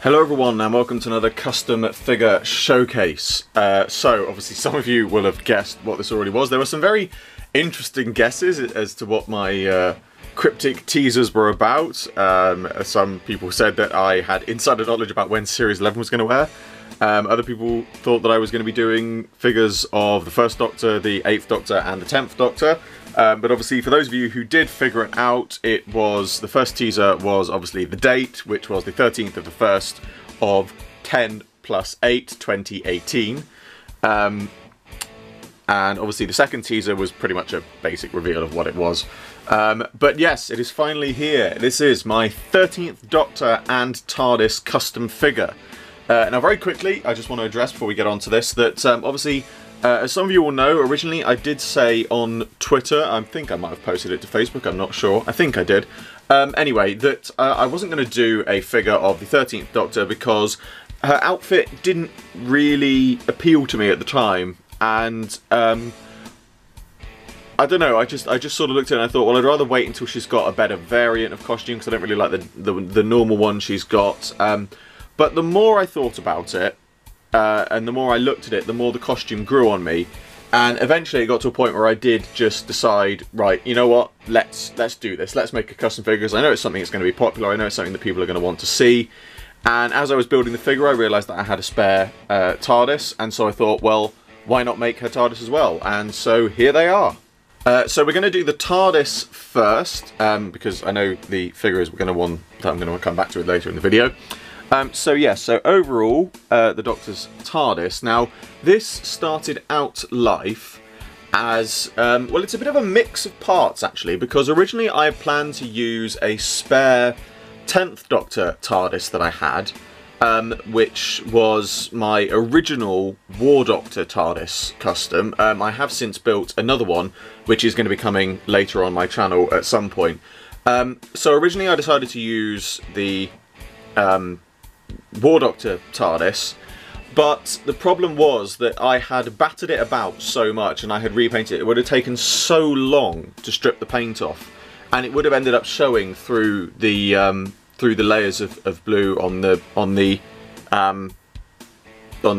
Hello everyone and welcome to another custom figure showcase. So obviously some of you will have guessed what this already was. There were some very interesting guesses as to what my cryptic teasers were about. Some people said that I had insider knowledge about when Series 11 was going to air. Other people thought that I was going to be doing figures of the First Doctor, the 8th Doctor and the 10th Doctor. But obviously for those of you who did figure it out, it was, the first teaser was obviously the date, which was the 13th of the 1st of 10 plus 8, 2018. And obviously the second teaser was pretty much a basic reveal of what it was. But yes, it is finally here. This is my 13th Doctor and TARDIS custom figure. Now very quickly, I just want to address before we get on to this that obviously, as some of you will know, originally I did say on Twitter, I think I might have posted it to Facebook, I'm not sure, I think I did, anyway, that I wasn't going to do a figure of the 13th Doctor because her outfit didn't really appeal to me at the time, and I don't know, I just sort of looked at it and I thought, well, I'd rather wait until she's got a better variant of costume because I don't really like the normal one she's got. But the more I thought about it, and the more I looked at it, the more the costume grew on me, and eventually it got to a point where I did just decide, right, you know what, let's do this, let's make a custom figure, because I know it's something that's going to be popular, I know it's something that people are going to want to see. And as I was building the figure, I realised that I had a spare TARDIS, and so I thought, well, why not make her TARDIS as well? And so here they are. So we're going to do the TARDIS first, because I know the figure is I'm going to come back to it later in the video. So yes, so overall, the Doctor's TARDIS. Now, this started out life as, well, it's a bit of a mix of parts, actually, because originally I planned to use a spare 10th Doctor TARDIS that I had, which was my original War Doctor TARDIS custom. I have since built another one, which is going to be coming later on my channel at some point. So originally I decided to use the War Doctor TARDIS, but the problem was that I had battered it about so much and I had repainted it. It would have taken so long to strip the paint off, and it would have ended up showing through the layers of blue on the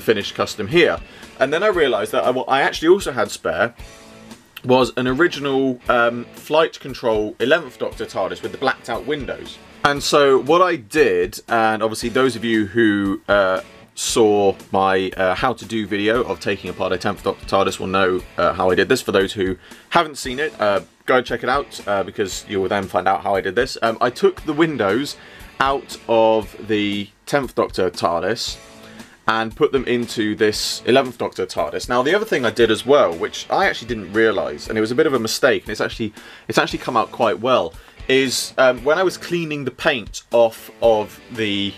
finished custom here. And then I realised that what I actually also had spare was an original flight control 11th Doctor TARDIS with the blacked out windows. And so what I did, and obviously those of you who saw my how to do video of taking apart a 10th Doctor TARDIS will know how I did this. For those who haven't seen it, go and check it out because you will then find out how I did this. I took the windows out of the 10th Doctor TARDIS and put them into this 11th Doctor TARDIS. Now the other thing I did as well, which I actually didn't realise, and it was a bit of a mistake, and it's actually come out quite well, is when I was cleaning the paint off of the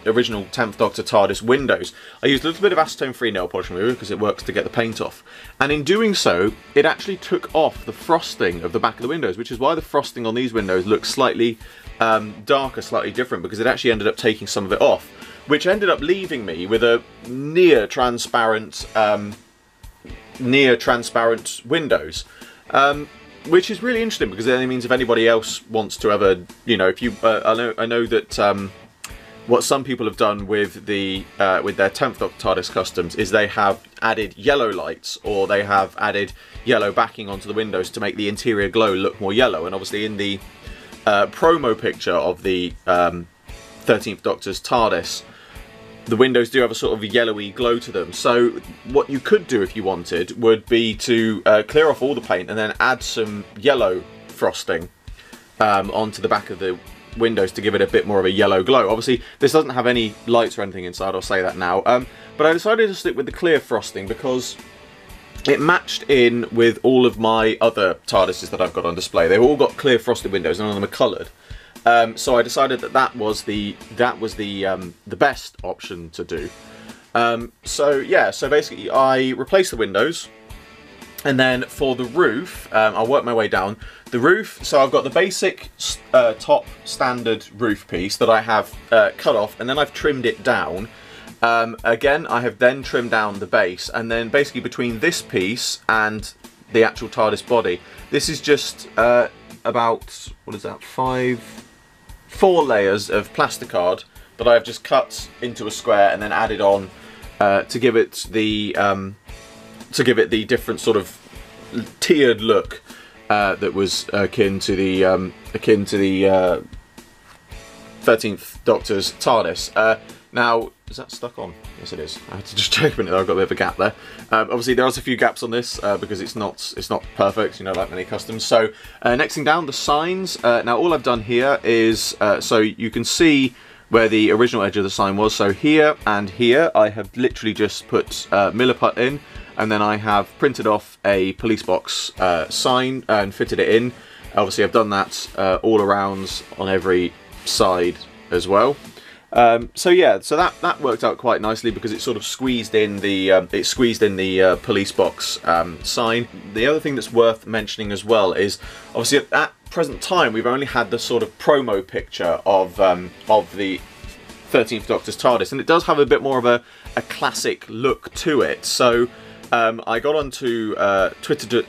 original 10th Doctor TARDIS windows, I used a little bit of acetone-free nail polish remover because it works to get the paint off. And in doing so, it actually took off the frosting of the back of the windows, which is why the frosting on these windows looks slightly darker, slightly different, because it actually ended up taking some of it off, which ended up leaving me with a near transparent windows. Which is really interesting because then it means if anybody else wants to ever, you know, if you, I know that what some people have done with the with their 10th Doctor TARDIS customs is they have added yellow lights, or they have added yellow backing onto the windows to make the interior glow look more yellow. And obviously in the promo picture of the 13th Doctor's TARDIS, the windows do have a sort of yellowy glow to them. So what you could do if you wanted would be to clear off all the paint and then add some yellow frosting onto the back of the windows to give it a bit more of a yellow glow. Obviously this doesn't have any lights or anything inside, I'll say that now, but I decided to stick with the clear frosting because it matched in with all of my other TARDISes that I've got on display. They've all got clear frosted windows, none of them are coloured. So I decided that was the best option to do. So yeah, so basically I replaced the windows, and then for the roof, I'll work my way down. The roof, so I've got the basic top standard roof piece that I have cut off, and then I've trimmed it down. Again, I have then trimmed down the base, and then basically between this piece and the actual TARDIS body, this is just about, what is that, 4 layers of plasticard that I've just cut into a square and then added on to give it the different sort of tiered look that was akin to the 13th Doctor's TARDIS. Now, is that stuck on? Yes, it is. I had to just check a minute. I've got a bit of a gap there. Obviously, there are a few gaps on this because it's not perfect, you know, like many customs. So, next thing down, the signs. Now, all I've done here is so you can see where the original edge of the sign was. So here and here, I have literally just put milliput in, and then I have printed off a police box sign and fitted it in. Obviously, I've done that all around on every side as well. So yeah, so that worked out quite nicely because it sort of squeezed in the police box sign. The other thing that's worth mentioning as well is obviously at that present time we've only had the sort of promo picture of the 13th Doctor's TARDIS, and it does have a bit more of a classic look to it. So I got onto Twitter's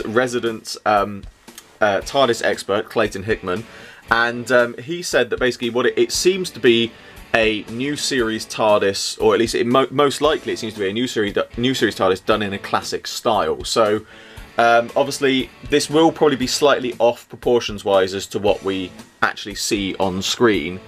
resident TARDIS expert, Clayton Hickman, and he said that basically what it seems to be a new series TARDIS, or at least most likely it seems to be a new series TARDIS done in a classic style. So obviously this will probably be slightly off proportions wise as to what we actually see on screen,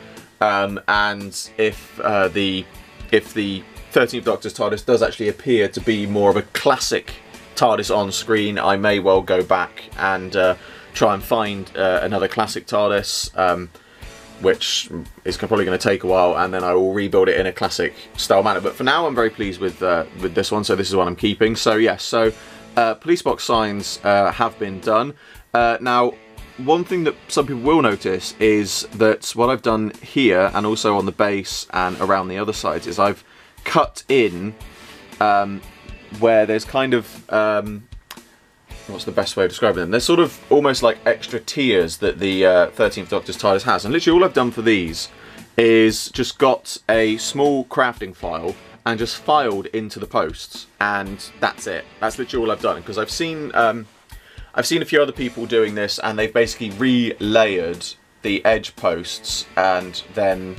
and if the 13th Doctor's TARDIS does actually appear to be more of a classic TARDIS on screen, I may well go back and try and find another classic TARDIS, which is probably going to take a while, and then I will rebuild it in a classic style manner. But for now, I'm very pleased with this one, so this is what I'm keeping. So yes, so police box signs have been done. Now, one thing that some people will notice is that what I've done here, and also on the base and around the other sides, is I've cut in where there's kind of what's the best way of describing them? They're sort of almost like extra tiers that the 13th Doctor's TARDIS has, and literally all I've done for these is just got a small crafting file and just filed into the posts, and that's it. That's literally all I've done, because I've seen a few other people doing this, and they've basically re-layered the edge posts and then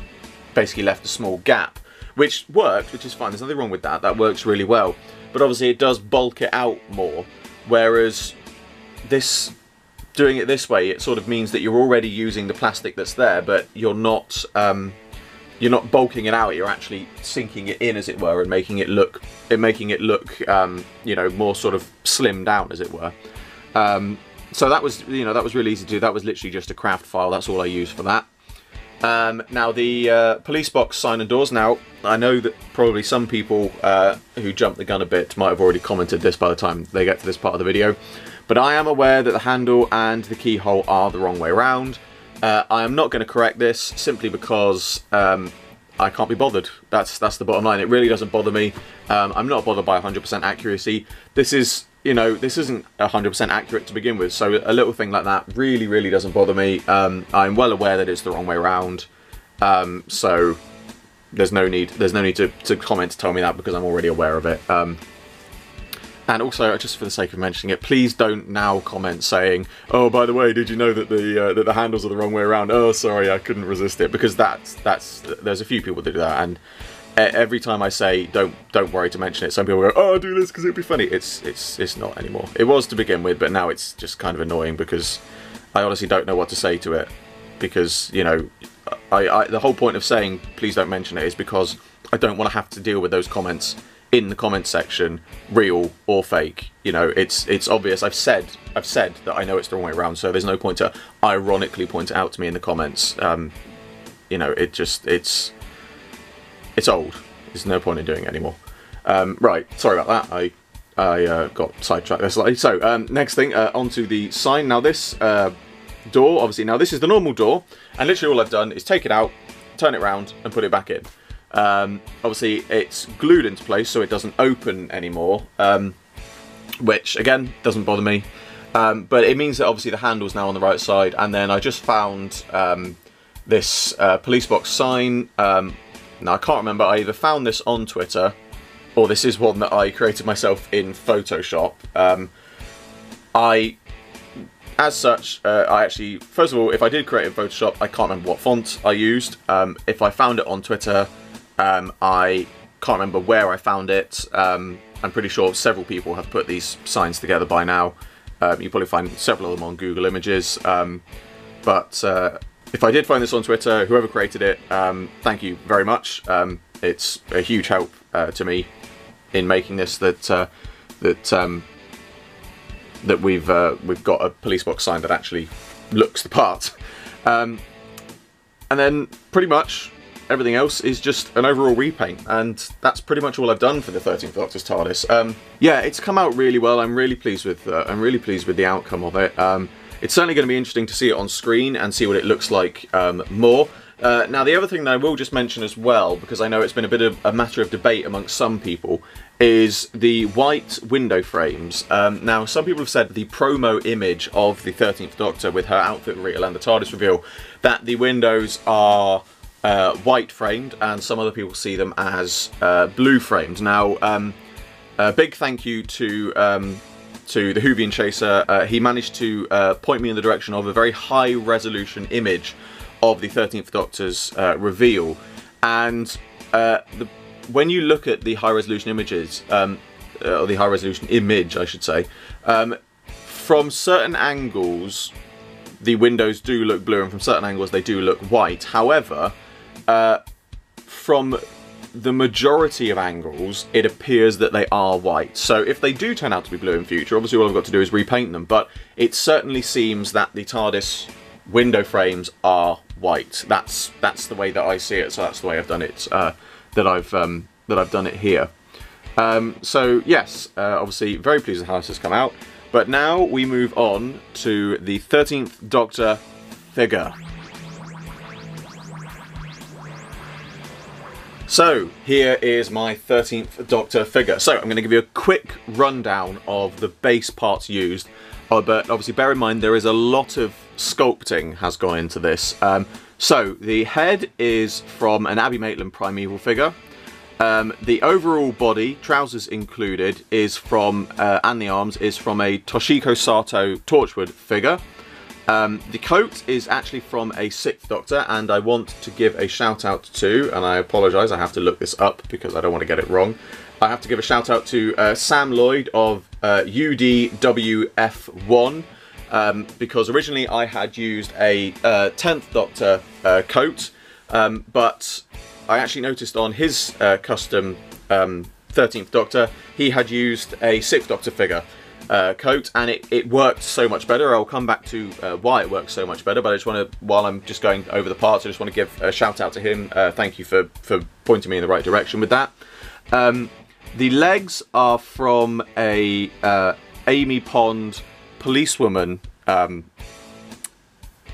basically left a small gap, which worked, which is fine. There's nothing wrong with that. That works really well. But obviously it does bulk it out more. Whereas this, doing it this way, it sort of means that you're already using the plastic that's there, but you're not bulking it out. You're actually sinking it in, as it were, and making it look, you know, more sort of slimmed down, as it were. So that was, you know, that was really easy to do. That was literally just a craft file. That's all I used for that. Now the police box sign and doors. Now I know that probably some people who jumped the gun a bit might have already commented this by the time they get to this part of the video, but I am aware that the handle and the keyhole are the wrong way around. I am not going to correct this simply because I can't be bothered. That's the bottom line. It really doesn't bother me. I'm not bothered by 100% accuracy. This is, you know, this isn't 100% accurate to begin with, so a little thing like that really doesn't bother me. I'm well aware that it's the wrong way around, so there's no need to comment to tell me that, because I'm already aware of it. And also, just for the sake of mentioning it, please don't now comment saying, "Oh, by the way, did you know that the handles are the wrong way around?" Oh, sorry, I couldn't resist it, because there's a few people that do that, and every time I say don't worry to mention it, some people go, "Oh, I'll do this because it'd be funny." It's not anymore. It was to begin with, but now it's just kind of annoying because I honestly don't know what to say to it. Because, you know, the whole point of saying please don't mention it is because I don't want to have to deal with those comments in the comment section, real or fake. You know, it's obvious. I've said that I know it's the wrong way around, so there's no point to ironically point it out to me in the comments. You know, it's old. There's no point in doing it anymore. Right, sorry about that. I got sidetracked there slightly. So next thing, onto the sign. Now this door, obviously, now this is the normal door, and literally all I've done is take it out, turn it around, and put it back in. Obviously it's glued into place so it doesn't open anymore, which again doesn't bother me, but it means that obviously the handle's now on the right side. And then I just found this police box sign. Now I can't remember, I either found this on Twitter or this is one that I created myself in Photoshop. I as such, I actually, first of all, if I did create it in Photoshop, I can't remember what font I used. If I found it on Twitter, I can't remember where I found it. I'm pretty sure several people have put these signs together by now. You probably find several of them on Google Images. But if I did find this on Twitter, whoever created it, thank you very much. It's a huge help to me in making this, that we've got a police box sign that actually looks the part. And then pretty much everything else is just an overall repaint, and that's pretty much all I've done for the 13th Doctor's TARDIS. Yeah, it's come out really well. I'm really pleased with the outcome of it. It's certainly going to be interesting to see it on screen and see what it looks like more. Now, the other thing that I will just mention as well, because I know it's been a bit of a matter of debate amongst some people, is the white window frames. Now, some people have said the promo image of the 13th Doctor with her outfit reveal and the TARDIS reveal, that the windows are white framed, and some other people see them as blue framed. Now, a big thank you to the Whovian Chaser. He managed to point me in the direction of a very high resolution image of the 13th Doctor's reveal, and when you look at the high resolution images, or the high resolution image I should say, from certain angles the windows do look blue, and from certain angles they do look white. However, from the majority of angles it appears that they are white. So if they do turn out to be blue in future, obviously all I've got to do is repaint them, but it certainly seems that the TARDIS window frames are white. That's the way that I see it, so that's the way I've done it, that I've done it here. So yes, obviously very pleased with how this has come out, but now we move on to the 13th Doctor figure. So here is my 13th Doctor figure. So I'm going to give you a quick rundown of the base parts used, but obviously bear in mind there is a lot of sculpting has gone into this. So the head is from an Abby Maitland Primeval figure. The overall body, trousers included, is from, and the arms, is from a Toshiko Sato Torchwood figure. The coat is actually from a 6th Doctor, and I want to give a shout out to, and I apologise, I have to look this up because I don't want to get it wrong. I have to give a shout out to Sam Lloyd of UDWF1, because originally I had used a 10th Doctor coat, but I actually noticed on his custom 13th Doctor, he had used a 6th Doctor figure coat, and it worked so much better. I'll come back to why it works so much better, but I just want to, while I'm just going over the parts, I just want to give a shout out to him. Thank you for pointing me in the right direction with that. The legs are from a Amy Pond policewoman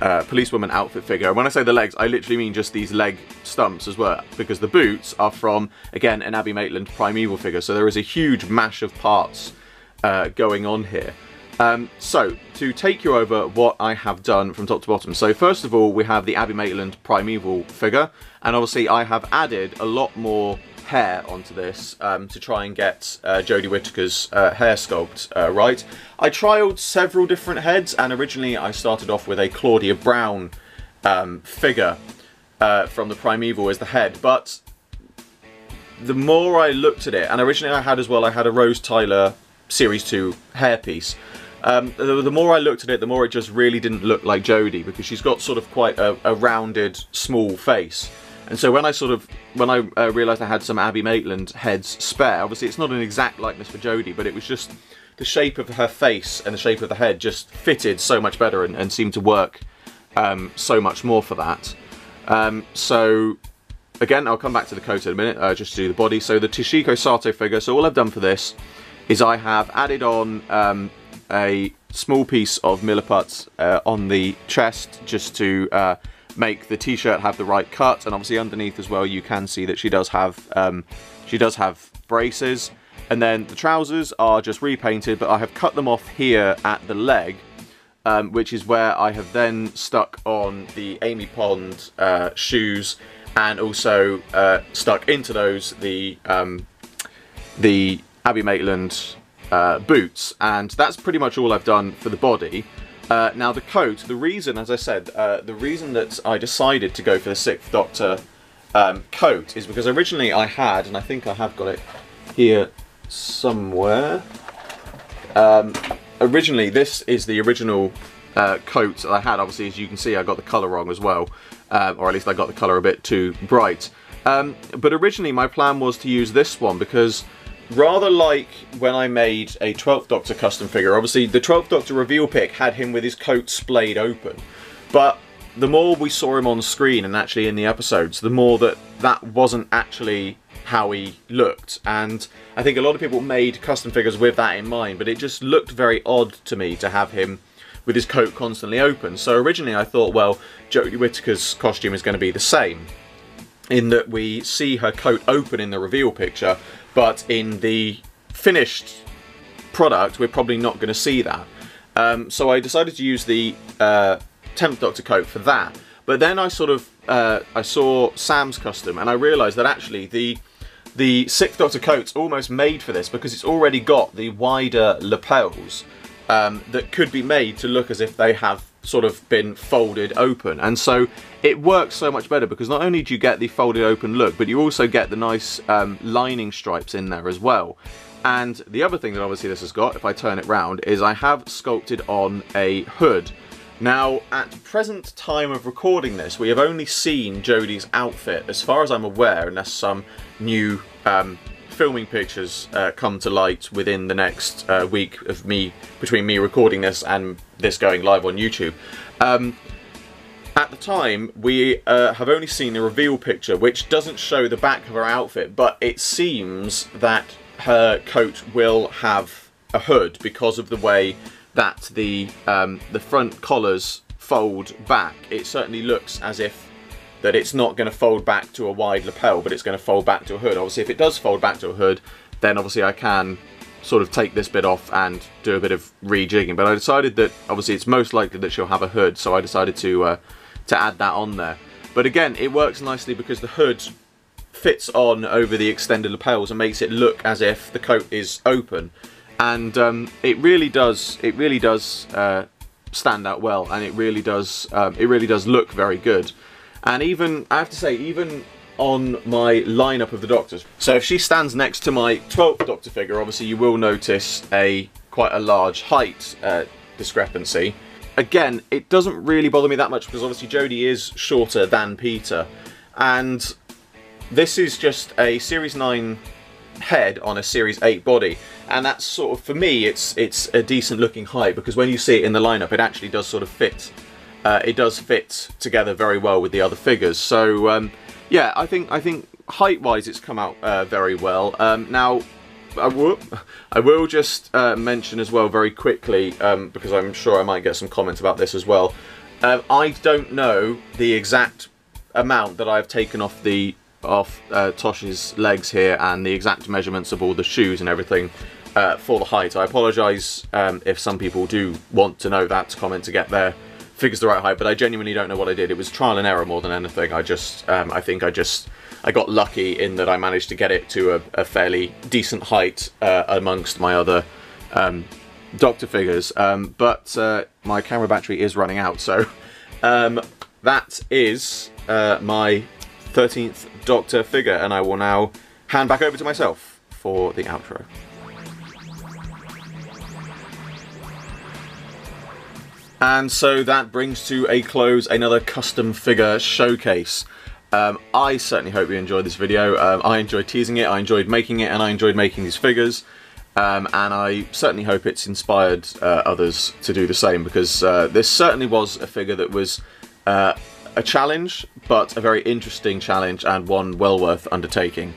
outfit figure. And when I say the legs, I literally mean just these leg stumps as well, because the boots are from, again, an Abby Maitland Primeval figure. So there is a huge mash of parts going on here. So to take you over what I have done from top to bottom. So first of all, we have the Abby Maitland Primeval figure, and obviously I have added a lot more hair onto this to try and get Jodie Whittaker's hair sculpt right. I trialled several different heads, and originally I started off with a Claudia Brown figure from the Primeval as the head, but the more I looked at it, and originally I had a Rose Tyler Series 2 hairpiece. The more I looked at it, the more it just really didn't look like Jodie, because she's got sort of quite a rounded, small face. And so when I realised I had some Abby Maitland heads spare, obviously it's not an exact likeness for Jodie, but it was just the shape of her face and the shape of the head just fitted so much better and seemed to work so much more for that. So again, I'll come back to the coat in a minute, just to do the body. So the Toshiko Sato figure, so all I've done for this is I have added on a small piece of milliput on the chest, just to make the t-shirt have the right cut, and obviously underneath as well you can see that she does have braces. And then the trousers are just repainted, but I have cut them off here at the leg, which is where I have then stuck on the Amy Pond shoes, and also stuck into those the Abby Maitland boots. And that's pretty much all I've done for the body. Now the coat, the reason, as I said, the reason that I decided to go for the Sixth Doctor coat is because originally I had, and I think I have got it here somewhere, originally this is the original coat that I had. Obviously, as you can see, I got the colour wrong as well, or at least I got the colour a bit too bright. But originally my plan was to use this one because rather like when I made a 12th Doctor custom figure, obviously the 12th Doctor reveal pic had him with his coat splayed open, but the more we saw him on screen and actually in the episodes, the more that wasn't actually how he looked. And I think a lot of people made custom figures with that in mind, but it just looked very odd to me to have him with his coat constantly open. So originally I thought, well, Jodie Whittaker's costume is going to be the same, in that we see her coat open in the reveal picture, but in the finished product we're probably not going to see that. So I decided to use the 10th Doctor coat for that. But then I sort of I saw Sam's custom and I realised that actually the 6th Doctor coat's almost made for this, because it's already got the wider lapels that could be made to look as if they have sort of been folded open, and so it works so much better because not only do you get the folded open look, but you also get the nice lining stripes in there as well. And the other thing that obviously this has got, if I turn it round, is I have sculpted on a hood. Now, at present time of recording this, we have only seen Jodie's outfit, as far as I'm aware, unless some new filming pictures come to light within the next week of between me recording this and this going live on YouTube. At the time, we have only seen the reveal picture, which doesn't show the back of her outfit, but it seems that her coat will have a hood because of the way that the front collars fold back. It certainly looks as if that it's not going to fold back to a wide lapel, but it's going to fold back to a hood. Obviously, if it does fold back to a hood, then obviously I can sort of take this bit off and do a bit of rejigging. But I decided that obviously it's most likely that she'll have a hood, so I decided to add that on there. But again, it works nicely because the hood fits on over the extended lapels and makes it look as if the coat is open. And it really does stand out well, and it really does look very good. And even, I have to say, even on my lineup of the Doctors, so if she stands next to my 12th Doctor figure, obviously you will notice quite a large height discrepancy. Again, it doesn't really bother me that much because obviously Jodie is shorter than Peter, and this is just a Series 9 head on a Series 8 body, and that's sort of, for me, it's a decent looking height, because when you see it in the lineup, it actually does sort of fit. It does fit together very well with the other figures. So yeah, I think height-wise it's come out very well. Now, I will just mention as well very quickly, because I'm sure I might get some comments about this as well. I don't know the exact amount that I've taken off Tosh's legs here, and the exact measurements of all the shoes and everything for the height. I apologise if some people do want to know that, to comment to get their figures the right height, but I genuinely don't know what I did. It was trial and error more than anything. I think I got lucky in that I managed to get it to a fairly decent height amongst my other Doctor figures. But my camera battery is running out, so that is my 13th Doctor figure, and I will now hand back over to myself for the outro. And so that brings to a close another custom figure showcase. I certainly hope you enjoyed this video. I enjoyed teasing it, I enjoyed making it, and I enjoyed making these figures. And I certainly hope it's inspired others to do the same, because this certainly was a figure that was a challenge, but a very interesting challenge, and one well worth undertaking.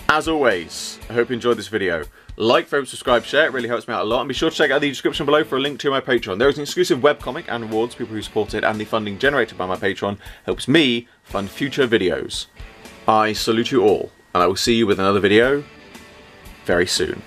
As always, I hope you enjoyed this video. Like, favorite, subscribe, share, it really helps me out a lot, and be sure to check out the description below for a link to my Patreon. There is an exclusive webcomic and rewards for people who support it, and the funding generated by my Patreon helps me fund future videos. I salute you all, and I will see you with another video very soon.